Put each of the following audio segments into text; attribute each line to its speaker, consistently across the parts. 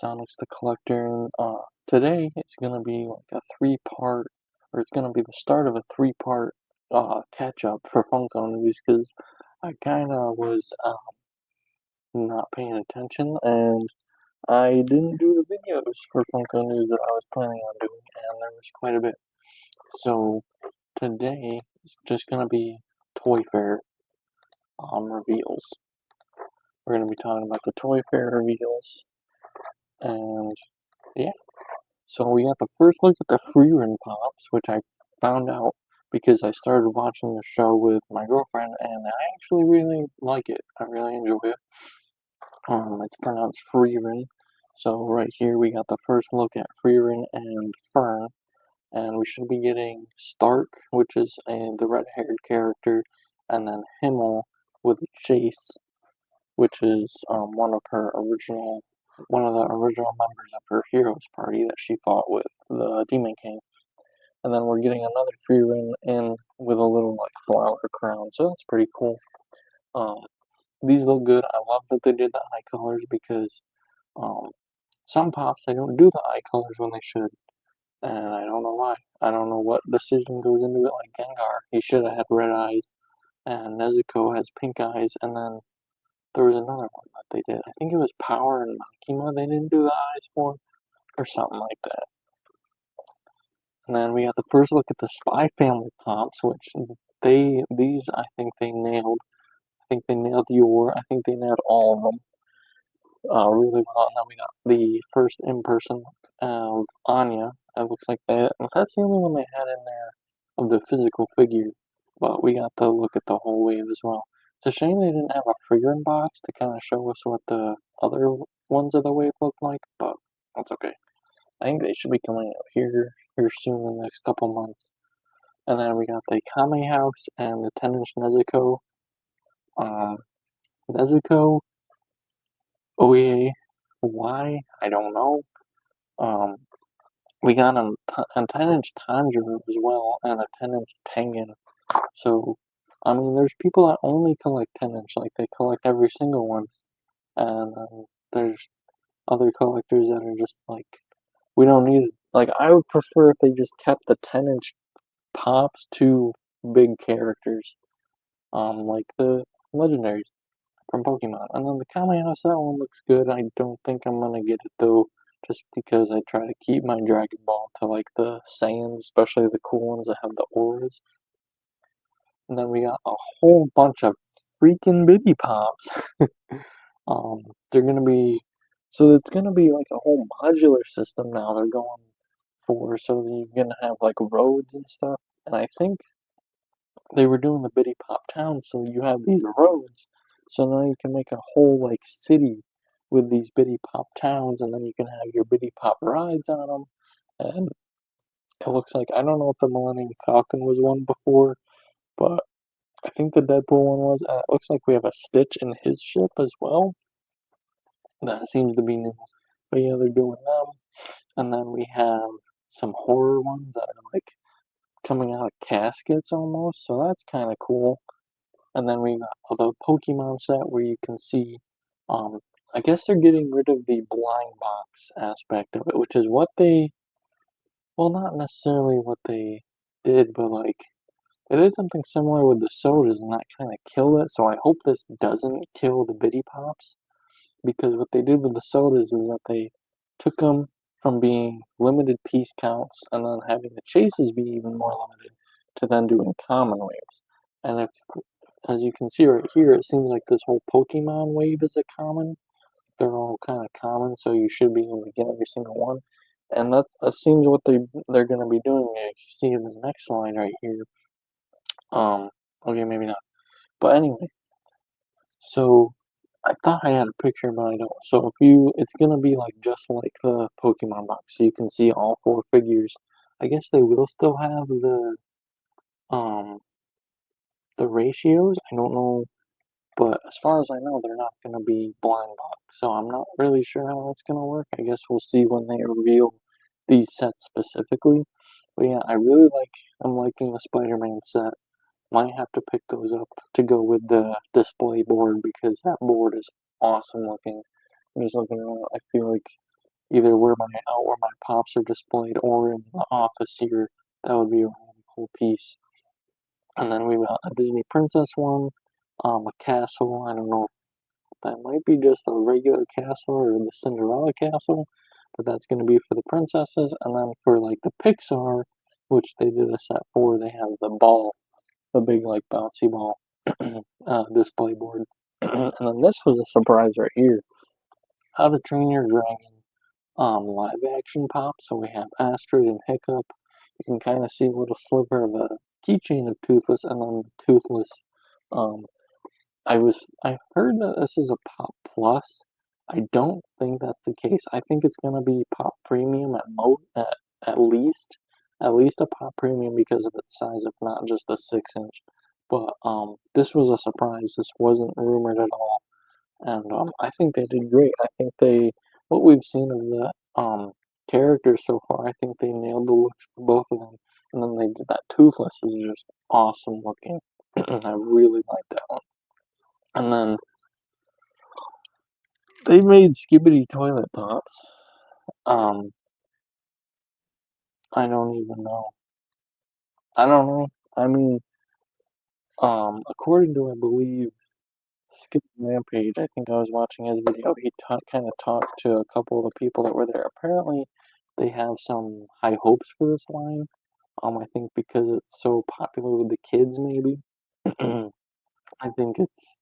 Speaker 1: Alright, Sonic's the Collector. Today it's gonna be like a three-part, or it's gonna be the start of a three-part catch-up for Funko News because I kinda was not paying attention and I didn't do the videos for Funko News that I was planning on doing, and there was quite a bit. So today is just gonna be Toy Fair reveals. We're gonna be talking about the Toy Fair reveals, and yeah. So we got the first look at the free run pops, which I found out because I started watching the show with my girlfriend, and I actually really like it. I really enjoy it. It's pronounced free run. So right here we got the first look at free run and Fern, and we should be getting Stark, which is the red-haired character, and then Himmel with Chase, which is one of the original members of her heroes party that she fought with the Demon King. And then we're getting another free ring in with a little like flower crown, so that's pretty cool. Um, these look good. I love that they did the eye colors because um, some pops they don't do the eye colors when they should, and I don't know why. I don't know what decision goes into it. Like Gengar, he should have had red eyes, and Nezuko has pink eyes, and then there was another one that they did. I think it was Power and Makima. They didn't do the eyes for, or something like that. And then we got the first look at the Spy Family pops, which these I think they nailed. I think they nailed Yor. I think they nailed all of them really well. And then we got the first in-person of Anya. It looks like that. That's the only one they had in there of the physical figure. But we got to look at the whole wave as well. It's a shame they didn't have a figure box to kind of show us what the other ones of the wave look like, but that's okay. I think they should be coming out here soon in the next couple months. And then we got the Kame House and the 10-inch Nezuko. Um, Nezuko, OEA, why? I don't know. Um, we got a 10-inch Tanjiro as well, and a 10-inch Tengen. So, I mean, there's people that only collect 10-inch, like they collect every single one. And there's other collectors that are just like, we don't need it. Like, I would prefer if they just kept the 10-inch pops to big characters, like the legendaries from Pokemon. And then the Kamehameha, that one looks good. I don't think I'm gonna get it though, just because I try to keep my Dragon Ball to like the Saiyans, especially the cool ones that have the auras. And then we got a whole bunch of freaking Biddy Pops. um, they're gonna be, so it's gonna be like a whole modular system now they're going for, so you're gonna have like roads and stuff. And I think they were doing the Biddy Pop town, so you have these roads. So now you can make a whole like city with these Biddy Pop towns, and then you can have your Biddy Pop rides on them. And it looks like, I don't know if the Millennium Falcon was one before, but I think the Deadpool one was. And it looks like we have a Stitch in his ship as well. That seems to be new. But yeah, they're doing them. And then we have some horror ones that are like coming out of caskets almost, so that's kind of cool. And then we got the Pokemon set where you can see, um, I guess they're getting rid of the blind box aspect of it, which is what they, well, not necessarily what they did, but like, it is something similar with the sodas, and that kind of killed it, so I hope this doesn't kill the Biddy Pops, because what they did with the sodas is that they took them from being limited piece counts, and then having the chases be even more limited, to then doing common waves. And if, as you can see right here, it seems like this whole Pokemon wave is a common. They're all kind of common, so you should be able to get every single one. And that seems what they're going to be doing. If you see in the next slide right here. Okay, maybe not. But anyway, so I thought I had a picture, but I don't. So if you, it's gonna be like just like the Pokemon box, so you can see all four figures. I guess they will still have um the ratios. I don't know, but as far as I know, they're not gonna be blind box. So I'm not really sure how that's gonna work. I guess we'll see when they reveal these sets specifically. But yeah, I'm liking the Spider-Man set. Might have to pick those up to go with the display board because that board is awesome looking. I'm just looking around, I feel like either where my pops are displayed or in the office here. That would be a really cool piece. And then we got a Disney princess one, a castle. I don't know if that might be just a regular castle or the Cinderella castle, but that's going to be for the princesses. And then for like the Pixar, which they did a set for, they have the ball, the big like bouncy ball display board. And then this was a surprise right here. How to Train Your Dragon live action pop. So we have Astrid and Hiccup. You can kind of see a little sliver of a keychain of Toothless, and then Toothless. Um, I heard that this is a Pop Plus. I don't think that's the case. I think it's gonna be Pop Premium at least, at least a Pop Premium because of its size, if not just a 6 inch. But this was a surprise. This wasn't rumored at all, and I think they did great. I think what we've seen of the characters so far, I think they nailed the looks for both of them. And then they did that Toothless is just awesome looking. I really like that one. And then they made Skibbity Toilet Pops. Um, I don't even know. I don't know. I mean, according to I believe Skip Rampage, I think I was watching his video. He kind of talked to a couple of the people that were there. Apparently, they have some high hopes for this line. I think because it's so popular with the kids, maybe. I think it's.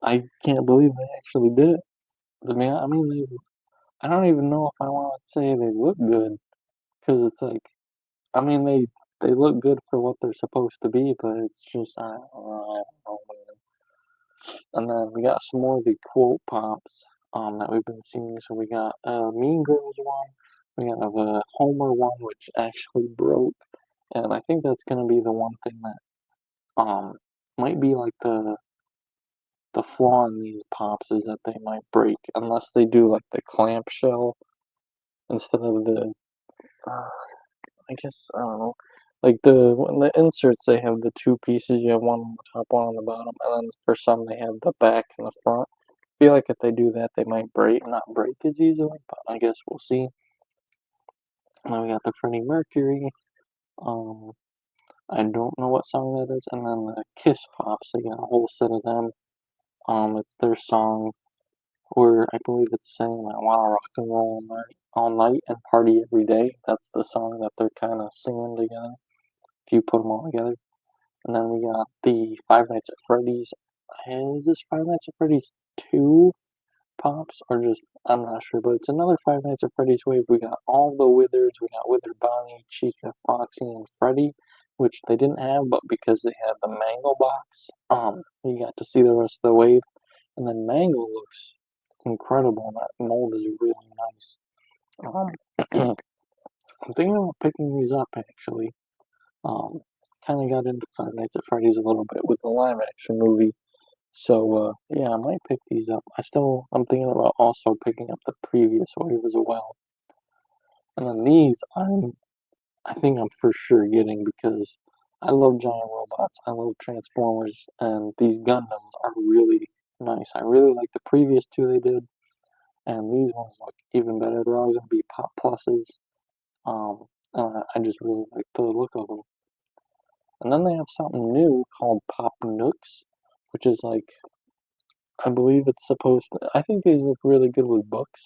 Speaker 1: I can't believe they actually did it. I mean, I don't even know if I want to say they look good because it's like, I mean, they look good for what they're supposed to be, but it's just I don't know, man. And then we got some more of the quote pops that we've been seeing. So we got a Mean Girls one, we have a Homer one which actually broke, and I think that's gonna be the one thing that might be like the flaw in these pops is that they might break unless they do like the clamshell instead of the uh, I guess I don't know. Like the inserts, they have the two pieces. You have one on the top, one on the bottom, and then for some they have the back and the front. I feel like if they do that, they might not break as easily. But I guess we'll see. And then we got the Freddie Mercury. Um, I don't know what song that is. And then the Kiss Pops. They got a whole set of them. It's their song where I believe it's saying I want to rock and roll all night and party every day. That's the song that they're kind of singing together. If you put them all together. And then we got the Five Nights at Freddy's. Is this Five Nights at Freddy's 2 Pops? Or just, I'm not sure, but it's another Five Nights at Freddy's wave. We got all the Withers. We got Wither Bonnie, Chica, Foxy, and Freddy, which they didn't have, but because they had the Mango box, you got to see the rest of the wave. And then Mango looks incredible. That mold is really nice. Um, I'm thinking about picking these up actually. Um, kind of got into Five Nights at Freddy's a little bit with the live action movie. So yeah, I might pick these up. I'm thinking about also picking up the previous wave as well. And then these I think I'm for sure getting because I love giant robots. I love Transformers, and these Gundams are really nice. I really like the previous two they did, and these ones look even better. They're all gonna be Pop Pluses. I just really like the look of them. And then they have something new called Pop Nooks, which is like, I believe it's supposed to, I think these look really good with books.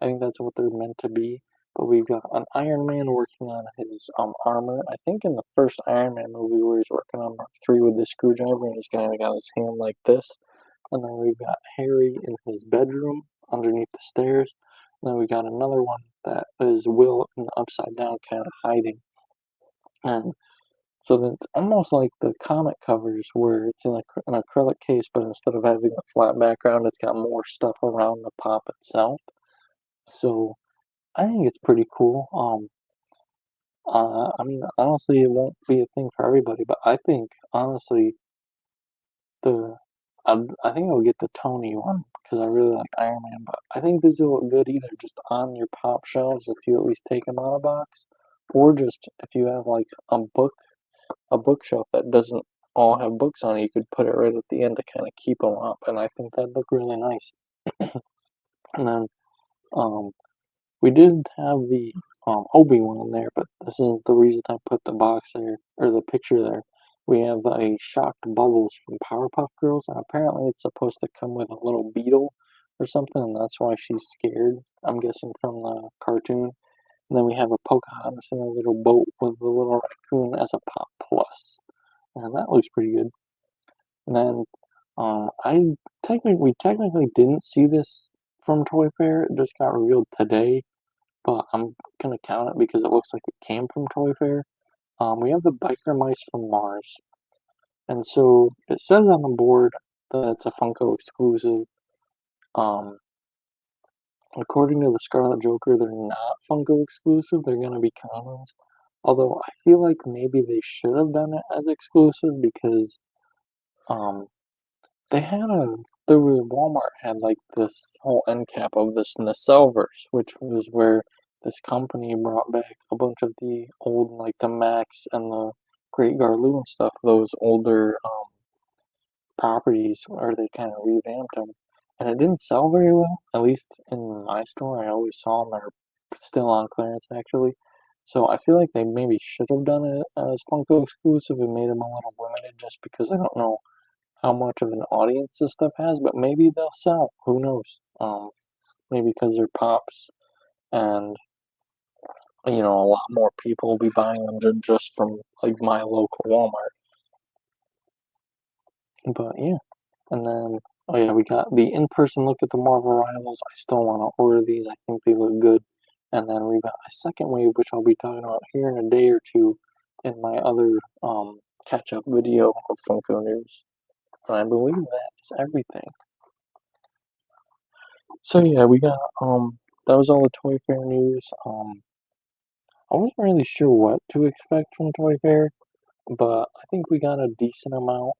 Speaker 1: I think that's what they're meant to be. But we've got an Iron Man working on his armor. I think in the first Iron Man movie where he's working on Mark 3 with the screwdriver and he's kind of got his hand like this. And then we've got Harry in his bedroom underneath the stairs. And then we got another one that is Will in the upside down kind of hiding. And so that it's almost like the comic covers where it's in an acrylic case, but instead of having a flat background, it's got more stuff around the pop itself. So I think it's pretty cool. I mean, honestly, it won't be a thing for everybody, but I think honestly, the I think I'll get the Tony one because I really like Iron Man. But I think these will look good either just on your pop shelves if you at least take them out of box, or just if you have like a bookshelf that doesn't all have books on it, you could put it right at the end to kind of keep them up, and I think that'd look really nice. And then, um, We did have the Obi-Wan in there, but this isn't the reason I put the box there or the picture there. We have a shocked Bubbles from Powerpuff Girls, and apparently it's supposed to come with a little beetle or something, and that's why she's scared. I'm guessing from the cartoon. And then we have a Pocahontas in a little boat with the little raccoon as a Pop Plus, and that looks pretty good. And then we technically didn't see this from Toy Fair. It just got revealed today, but I'm gonna count it because it looks like it came from Toy Fair. We have the biker mice from Mars, and so it says on the board that it's a Funko exclusive. Um, According to the Scarlet Joker, they're not Funko exclusive. They're gonna be commons. Although I feel like maybe they should have done it as exclusive because um, they had a there was Walmart had like this whole end cap of this Nacellverse, which was where this company brought back a bunch of the old like the Max and the Great Garloo and stuff, those older properties where they kind of revamped them, and it didn't sell very well. At least in my store, I always saw them are still on clearance actually. So I feel like they maybe should have done it as Funko exclusive and made them a little limited, just because I don't know how much of an audience this stuff has, but maybe they'll sell. Who knows? Maybe because they're pops, and a lot more people will be buying them just from like my local Walmart. But yeah, and then oh yeah, we got the in-person look at the Marvel Rivals. I still want to order these. I think they look good. And then we got a second wave, which I'll be talking about here in a day or two in my other catch-up video of Funko news. And I believe that is everything. So yeah, we got that was all the Toy Fair news. I wasn't really sure what to expect from Toy Fair, but I think we got a decent amount.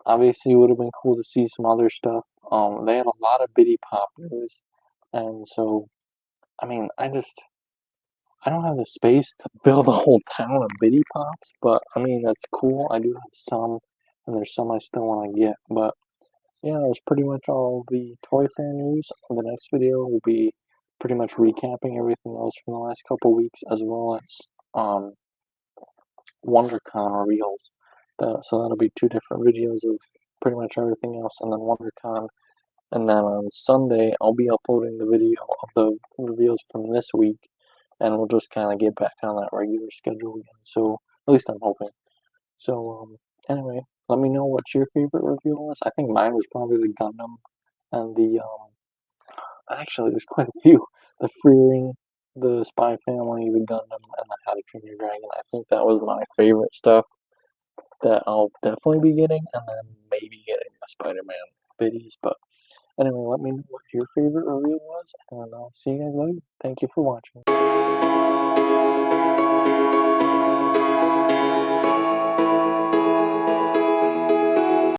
Speaker 1: Obviously, it would have been cool to see some other stuff. They had a lot of Bitty Pop news, and so I mean, I don't have the space to build a whole town of Bitty Pops, but I mean that's cool. I do have some, and there's some I still want to get, but yeah, that was pretty much all the Toy Fair news. The next video will be pretty much recapping everything else from the last couple weeks, as well as WonderCon reveals. So that'll be two different videos of pretty much everything else, and then WonderCon. And then on Sunday, I'll be uploading the video of the reveals from this week, and we'll just kind of get back on that regular schedule again. So at least I'm hoping. So anyway, let me know what your favorite reveal was. I think mine was probably the Gundam and the actually there's quite a few. The Free Ring, the Spy Family, the Gundam, and the How to Train Your Dragon. I think that was my favorite stuff that I'll definitely be getting, and then maybe getting the Spider-Man biddies. But anyway, let me know what your favorite reveal was, and I'll see you guys later. Thank you for watching.